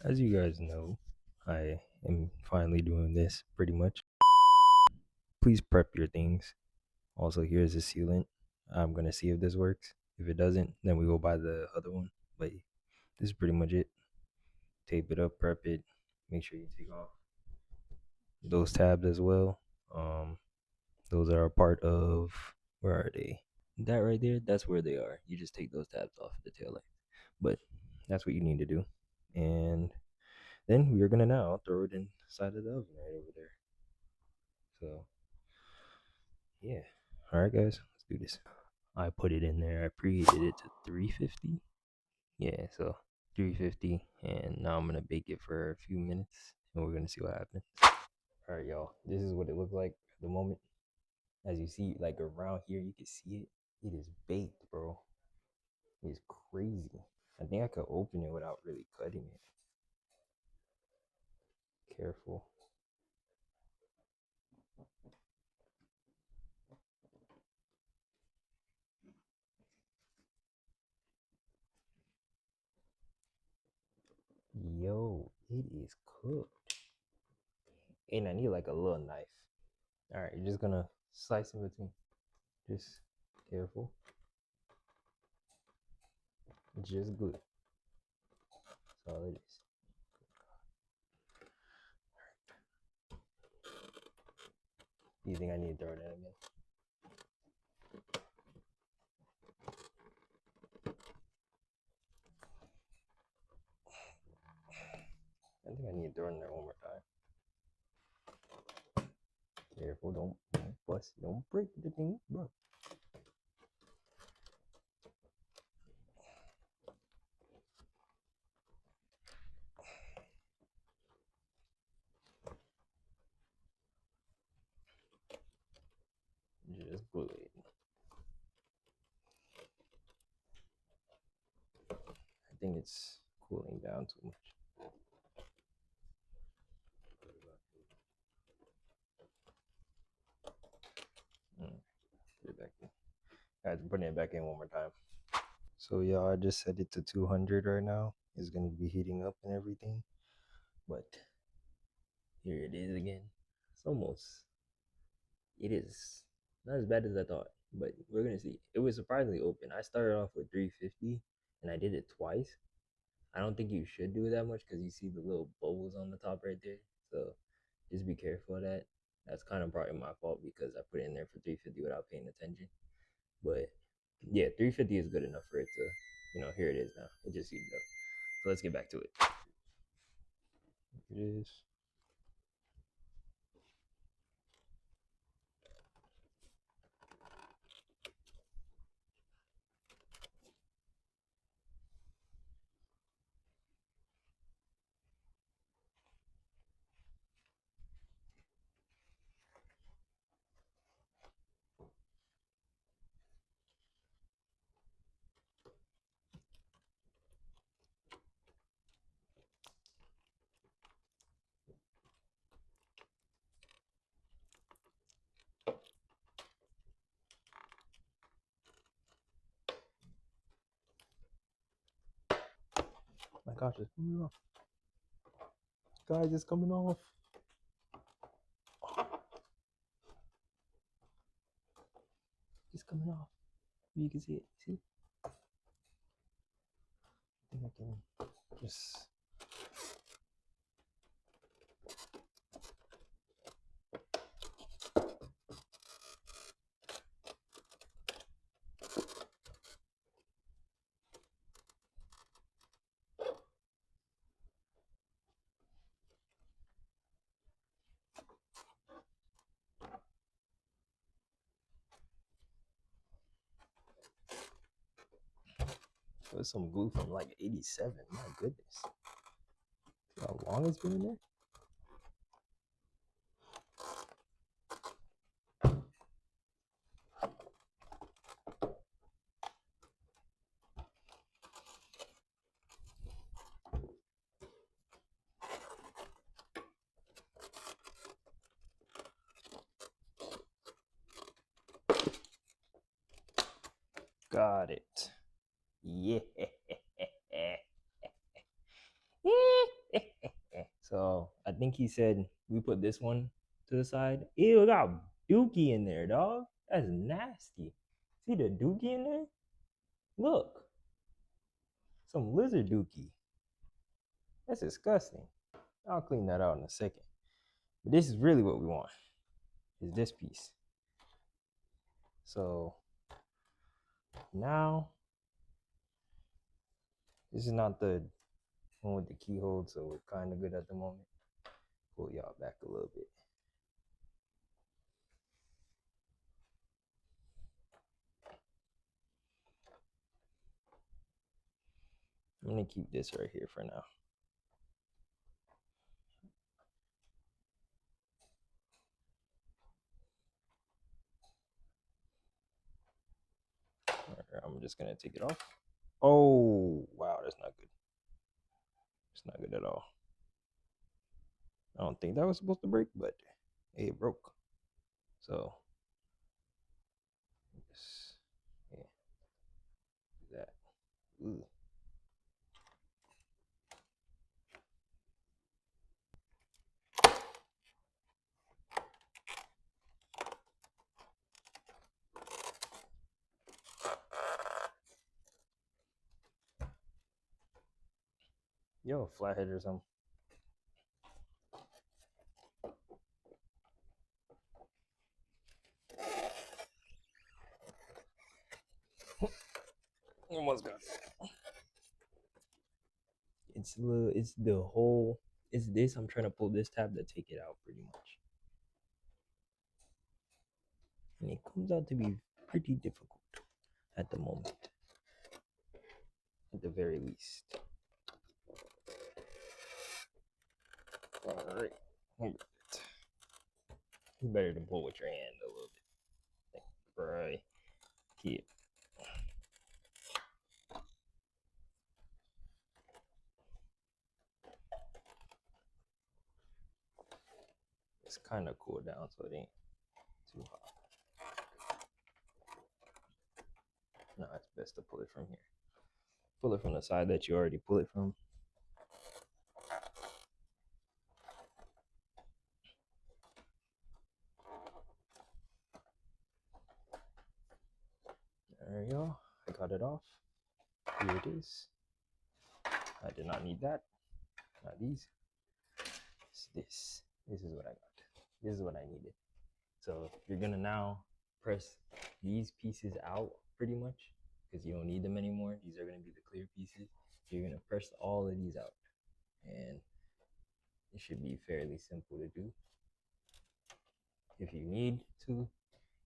As you guys know, I am finally doing this pretty much. Please prep your things. Also, here's the sealant. I'm gonna see if this works. If it doesn't, then we go buy the other one. But this is pretty much it. Tape it up, prep it. Make sure you take off those tabs as well. Um, those are a part of, where are they? That right there, that's where they are. You just take those tabs off the tail light. But that's what you need to do. And then we're gonna now throw it inside of the oven right over there. So yeah. All right, guys, let's do this. I put it in there. I preheated it to 350. Yeah, so 350, and now I'm gonna bake it for a few minutes, and we're gonna see what happens. All right, y'all. This is what it looks like at the moment. As you see, like around here, you can see it. It is baked, bro. It's crazy. I think I could open it without really cutting it. Careful. Yo, it is cooked. And I need like a little knife. All right, you're just gonna slice in between. Just careful. Just good. That's all it is. Do you think I need to throw it in again? I think I need to throw it in there one more time. Careful, don't bust, don't break the thing, bro. Just glue it. I think it's cooling down too much. Put it back in. Guys, I'm putting it back in one more time. So yeah, I just set it to 200 right now. It's gonna be heating up and everything. But here it is again. It's almost, it is not as bad as I thought, but we're gonna see. It was surprisingly open. I started off with 350 and I did it twice. I don't think you should do it that much because you see the little bubbles on the top right there. So just be careful of that. That's kind of probably my fault because I put it in there for 350 without paying attention. But yeah, 350 is good enough for it to, here it is now. It just heated up. So let's get back to it. It is. My gosh, it's coming off. Guys, it's coming off. It's coming off. You can see it. See? I think I can just. There's some glue from like 87. My goodness. See how long it's been in there? Got it. Yeah. So I think he said we put this one to the side. Ew, it got dookie in there, dog. That's nasty. See the dookie in there? Look, some lizard dookie. That's disgusting. I'll clean that out in a second. But this is really what we want. Is this piece. So now this is not the one with the keyhole, so we're kind of good at the moment. Pull y'all back a little bit. I'm gonna keep this right here for now. Right, I'm just gonna take it off. Oh wow, that's not good. It's not good at all. I don't think that was supposed to break, but hey, it broke. So yeah, do that. Ooh. Yo, flathead or something. Almost got it. It's the whole. It's this. I'm trying to pull this tab to take it out, pretty much, and it comes out to be pretty difficult at the moment, at the very least. All right, it's better to pull with your hand a little bit. Right, keep. It's kind of cooled down, so it ain't too hot. No, it's best to pull it from here. Pull it from the side that you already pull it from. There you go. I got it off. Here it is. I did not need that. Not these. It's this. This is what I got. This is what I needed. So you're gonna now press these pieces out pretty much because you don't need them anymore. These are gonna be the clear pieces. So you're gonna press all of these out, and it should be fairly simple to do. If you need to,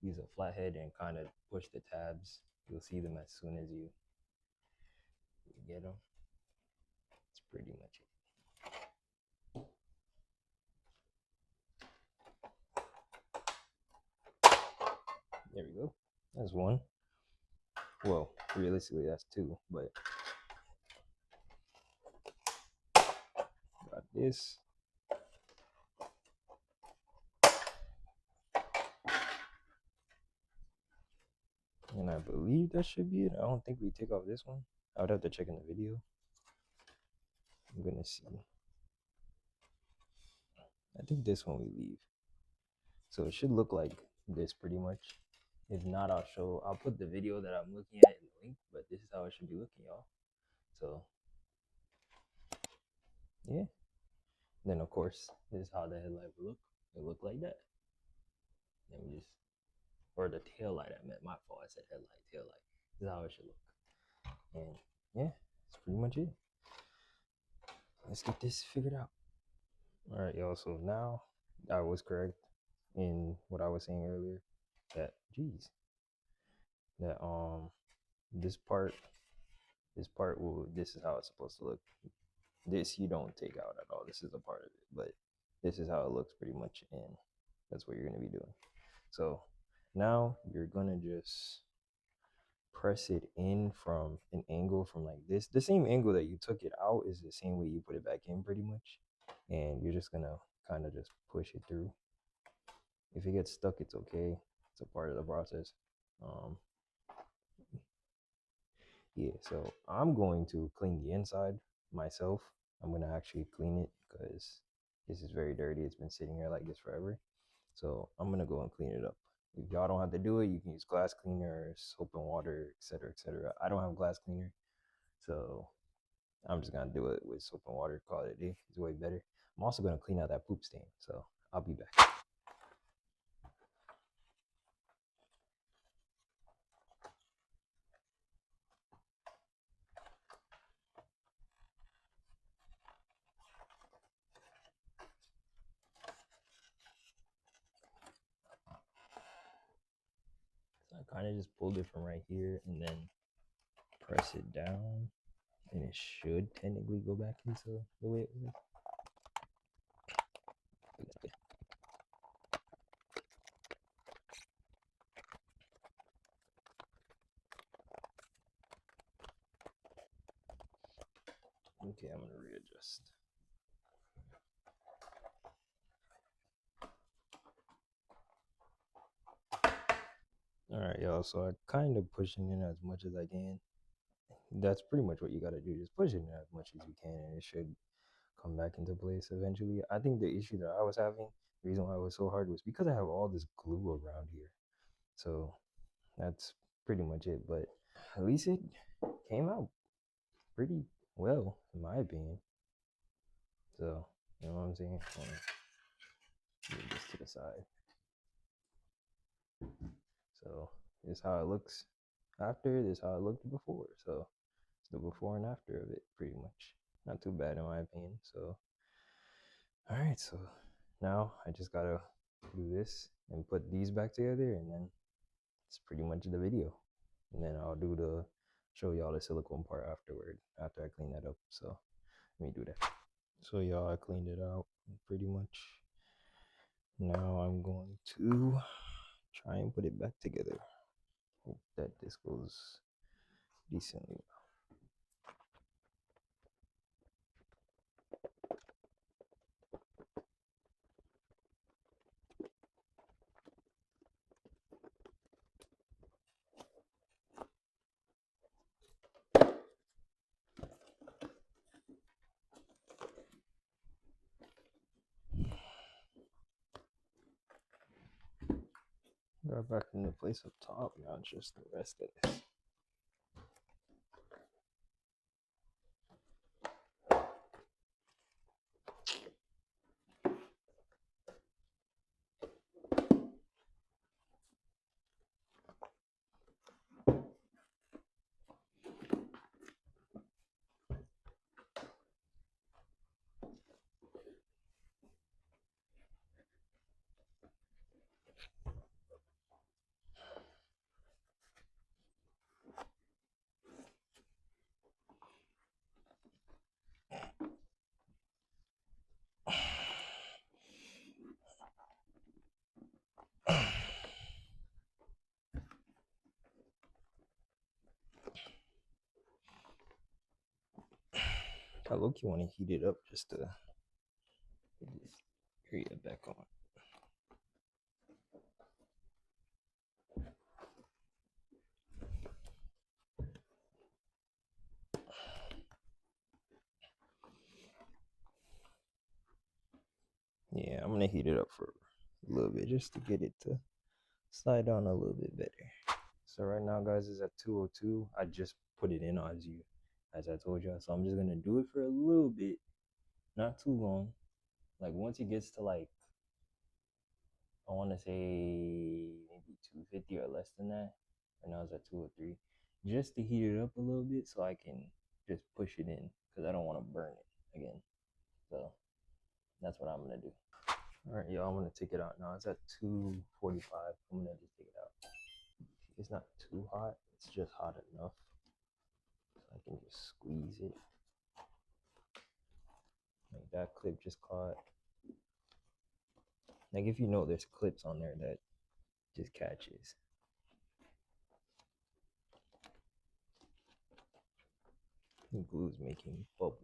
use a flathead and kind of push the tabs. You'll see them as soon as you get them. That's pretty much it. There we go. That's one. Well, realistically, that's two, but got this. And I believe that should be it. I don't think we take off this one. I would have to check in the video. I'm gonna see. I think this one we leave. So it should look like this pretty much. If not, I'll put the video that I'm looking at in the link, but this is how it should be looking, y'all. So yeah. Then of course, this is how the headlight will look. It look like that. Then we just, or the tail light, I meant, my fault. I said headlight, tail light. This is how it should look. And yeah, that's pretty much it. Let's get this figured out. All right, y'all. So now I was correct in what I was saying earlier. That geez, that this part will. This is how it's supposed to look. This you don't take out at all. This is a part of it, but this is how it looks pretty much, and that's what you're gonna be doing. So now you're gonna just press it in from an angle from like this. The same angle that you took it out is the same way you put it back in pretty much. And you're just gonna kind of just push it through. If it gets stuck, it's okay. It's a part of the process. Um, yeah, so I'm going to clean the inside myself. I'm gonna actually clean it because This is very dirty. It's been sitting here like this forever. So I'm gonna go and clean it up. If y'all don't have to do it, you can use glass cleaner, soap and water, etc., etc. I don't have glass cleaner, so I'm just gonna do it with soap and water. Call it a day. It's way better. I'm also gonna clean out that poop stain, so I'll be back. So I kind of just pulled it from right here and then press it down, and it should technically go back into the way it was. Okay, I'm gonna readjust. All right, y'all. So I kind of pushing in as much as I can. That's pretty much what you gotta do. Just push it in as much as you can, and it should come back into place eventually. I think the issue that I was having, the reason why it was so hard was because I have all this glue around here. So that's pretty much it. But at least it came out pretty well, in my opinion. So, you know what I'm saying? Move this to the side. So, this is how it looks after, this is how it looked before. So, it's the before and after of it, pretty much. Not too bad, in my opinion. So, all right. So, now I just gotta do this and put these back together, and then it's pretty much the video. And then I'll do the show y'all the silicone part afterward, after I clean that up. So, let me do that. So, y'all, I cleaned it out pretty much. Now I'm going to try and put it back together. Hope that this goes decently well. Got back into place up top. Now just the rest of this. I look, you want to heat it up just to get this area back on. Yeah, I'm gonna heat it up for a little bit just to get it to slide on a little bit better. So right now, guys, is at 202. I just put it in as I told you. So I'm just gonna do it for a little bit, not too long. Like once it gets to like, I want to say maybe 250 or less than that. Right now it's at 203. Just to heat it up a little bit so I can just push it in because I don't want to burn it again. So that's what I'm gonna do. All right, y'all, I'm gonna take it out now. It's at 245. I'm gonna just take it out. It's not too hot. It's just hot enough so I can just squeeze it. Like that clip just caught. Like if you know, there's clips on there that just catches. The glue's making bubbles.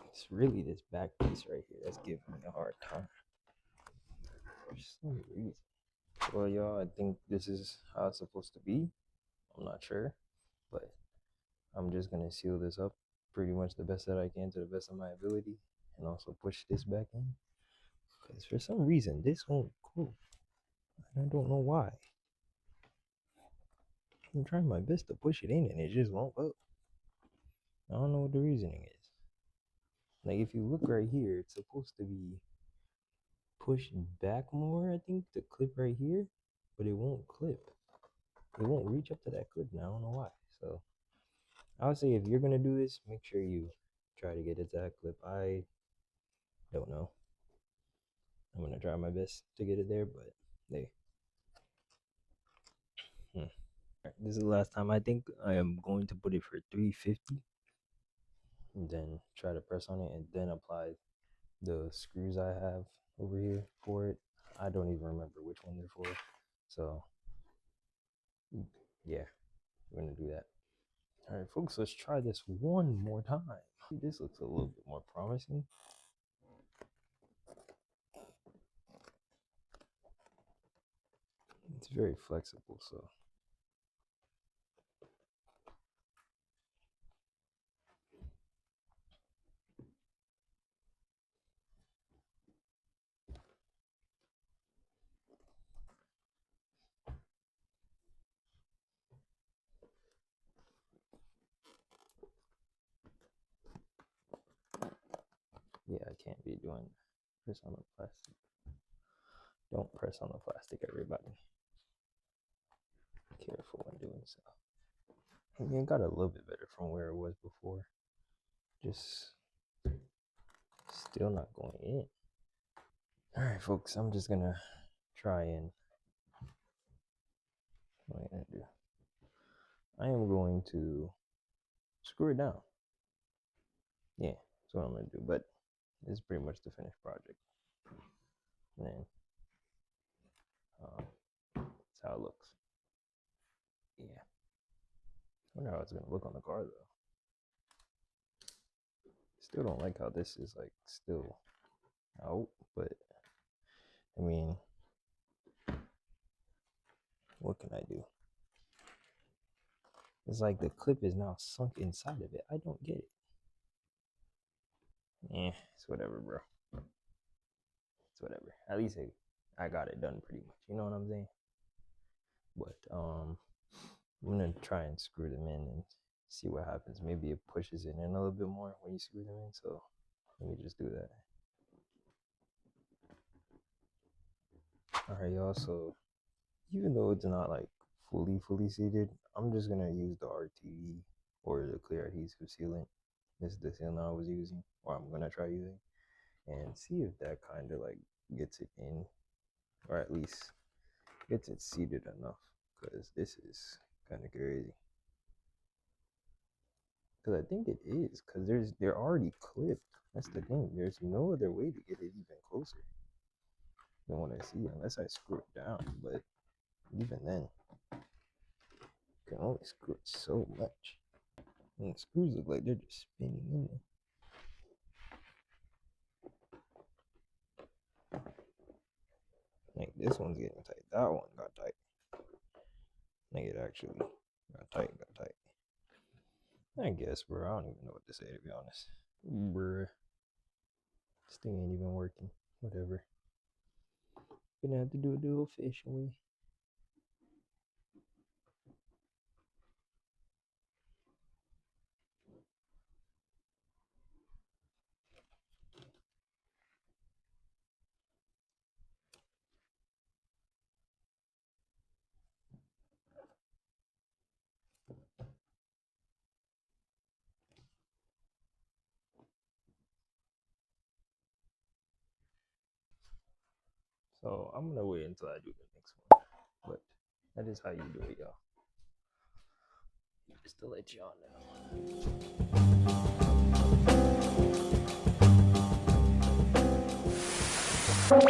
It's really this back piece right here that's giving me a hard time for some reason. Well, y'all, I think this is how it's supposed to be. I'm not sure, but I'm just gonna seal this up pretty much the best that I can to the best of my ability, and also push this back in because for some reason this won't go. I don't know why. I'm trying my best to push it in and it just won't go. I don't know what the reasoning is. Like if you look right here, it's supposed to be pushed back more, I think, to clip right here, but it won't clip. It won't reach up to that clip now. I don't know why. So I would say if you're gonna do this, make sure you try to get it to that clip. I don't know. I'm gonna try my best to get it there, but they. This is the last time. I think I am going to put it for 350, and then try to press on it, and then apply the screws I have over here for it. I don't even remember which one they're for. So yeah, we're gonna do that. All right, folks, let's try this one more time. This looks a little bit more promising. It's very flexible, so. Yeah, I can't be doing press on the plastic. Don't press on the plastic, everybody. Be careful when doing so. I mean, it got a little bit better from where it was before. Just still not going in. All right, folks, I'm just gonna try and what am I gonna do? I am going to screw it down. Yeah, that's what I'm gonna do. But it's pretty much the finished project. And then that's how it looks. Yeah. I wonder how it's gonna look on the car though. Still don't like how this is like still out, but I mean, what can I do? It's like the clip is now sunk inside of it. I don't get it. It's whatever, bro. It's whatever. At least I got it done pretty much. You know what I'm saying? But I'm gonna try and screw them in and see what happens. Maybe it pushes it in a little bit more when you screw them in. So let me just do that. All right, y'all. So even though it's not like fully seated, I'm just gonna use the RTV or the clear adhesive sealant. This is the sealant I was using, or I'm gonna try using, and see if that kind of like gets it in, or at least gets it seated enough. Because this is kind of crazy. Because I think it is. Because they're already clipped. That's the thing. There's no other way to get it even closer than what I see, unless I screw it down. But even then, you can only screw it so much. And the screws look like they're just spinning in there. Like this one's getting tight. That one got tight. Like it actually got tight. I guess, bro. I don't even know what to say, to be honest. Bruh. This thing ain't even working. Whatever. Gonna have to do it the old fashioned way. So I'm gonna wait until I do the next one. But that is how you do it, y'all. Just to let y'all know.